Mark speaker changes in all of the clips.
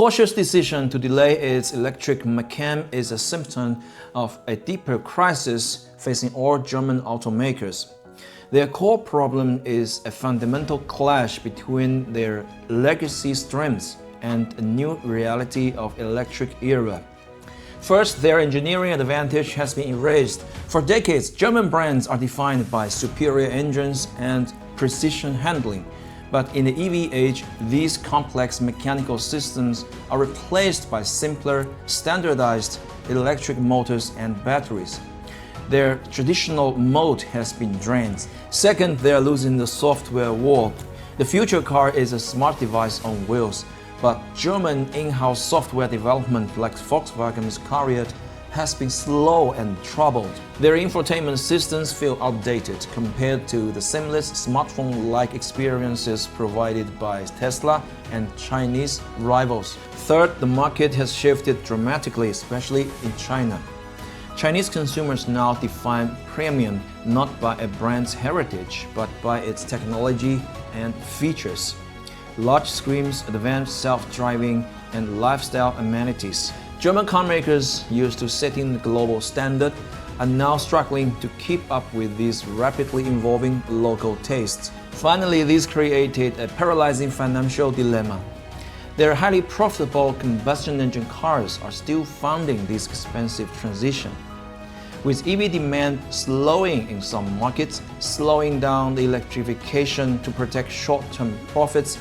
Speaker 1: Porsche's decision to delay its electric Macan is a symptom of a deeper crisis facing all German automakers. Their core problem is a fundamental clash between their legacy strengths and a new reality of electric era. First, their engineering advantage has been erased. For decades, German brands are defined by superior engines and precision handling. But in the EV age, these complex mechanical systems are replaced by simpler, standardized electric motors and batteries. Their traditional moat has been drained. Second, they are losing the software war. The future car is a smart device on wheels, but German in-house software development like Volkswagen's Cariad has been slow and troubled. Their infotainment systems feel outdated compared to the seamless smartphone-like experiences provided by Tesla and Chinese rivals. Third, the market has shifted dramatically, especially in China. Chinese consumers now define premium not by a brand's heritage, but by its technology and features. Large screens, advanced self-driving, and lifestyle amenities. German carmakers, used to setting the global standard, are now struggling to keep up with these rapidly evolving local tastes. Finally, this created a paralyzing financial dilemma. Their highly profitable combustion engine cars are still funding this expensive transition. With EV demand slowing in some markets, slowing down the electrification to protect short-term profits,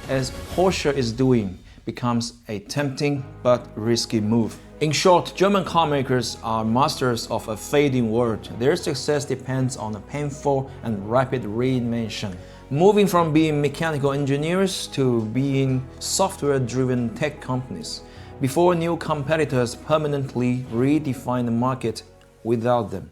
Speaker 1: as Porsche is doing, becomes a tempting but risky move. In short, German carmakers are masters of a fading world. Their success depends on a painful and rapid reinvention, moving from being mechanical engineers to being software-driven tech companies, before new competitors permanently redefine the market without them.